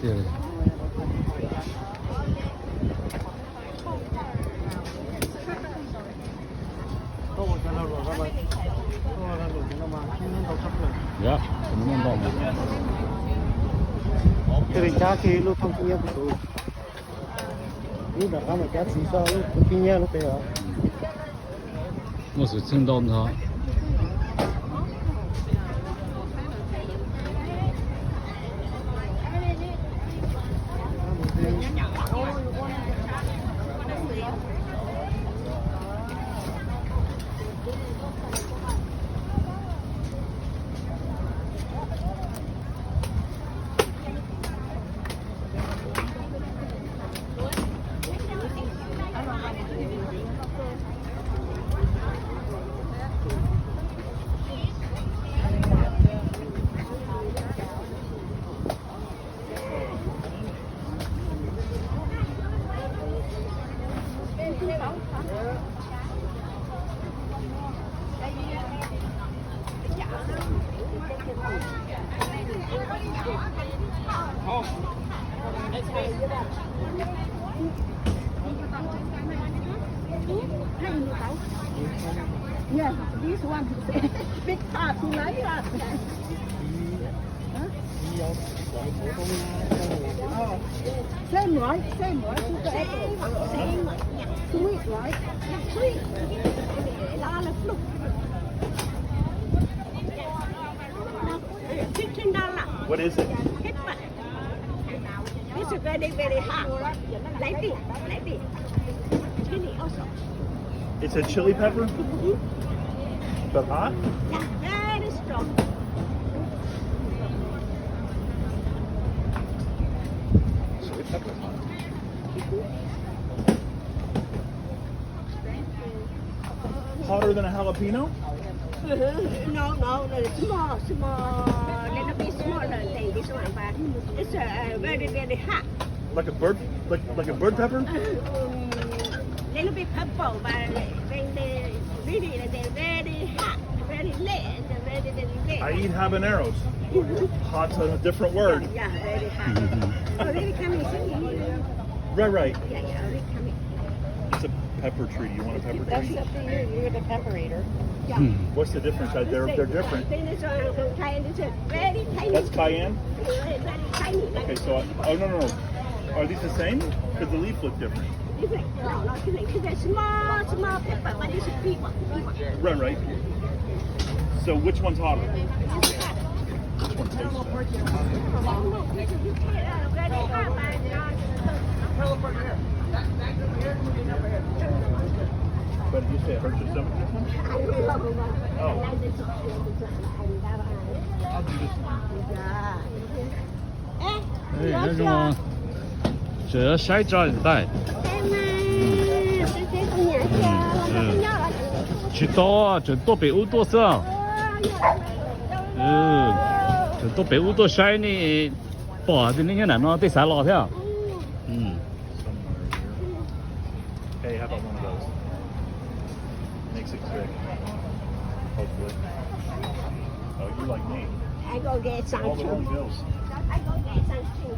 对了。dạ mình nên bom cái cha khi lúc không kinh nghiệm của tôi là các mà cha xí sao lúc kinh nghiệm lúc bây giờ我是青岛的。Yeah, this one is big part to like that. Same right, same right. Sweet right, sweet. $15. What is it? This is very, very hot. Like this. Chili also. It's a chili pepper? But hot? Yeah, very strong. Chili pepper hot. Hotter than a jalapeno? No, small, little bit smaller than this one, but it's very, very hot. Like a bird pepper? Little bit purple, but when they really, they're very hot, very red, very, very red. I eat habaneros. Hot's a different word. Yeah, very hot. Already coming. Right. Yeah, already coming. It's a pepper tree. You want a pepper That's tree? up to you. You're the pepper eater. Yeah. What's the difference? They're different. This one from Thailand is very tiny. That's cayenne? Very tiny. Okay, so no. Are these the same? Because the leaf look different. Different. No, not different. It's a small pepper, but it's a big one. Right. So which one's hotter? Which one tastes But you say it hurts your stomach, this one? Oh. I'll do this one. 哎，那什么，这晒炸的蛋，去到啊，这多北欧多少？这多北欧多晒呢，哇，这那些男的对啥老条？嗯。 Hey, how about one of those? Makes it quick. Hopefully. Oh, you're like me. I go get some All the too. little bills. I go get some too.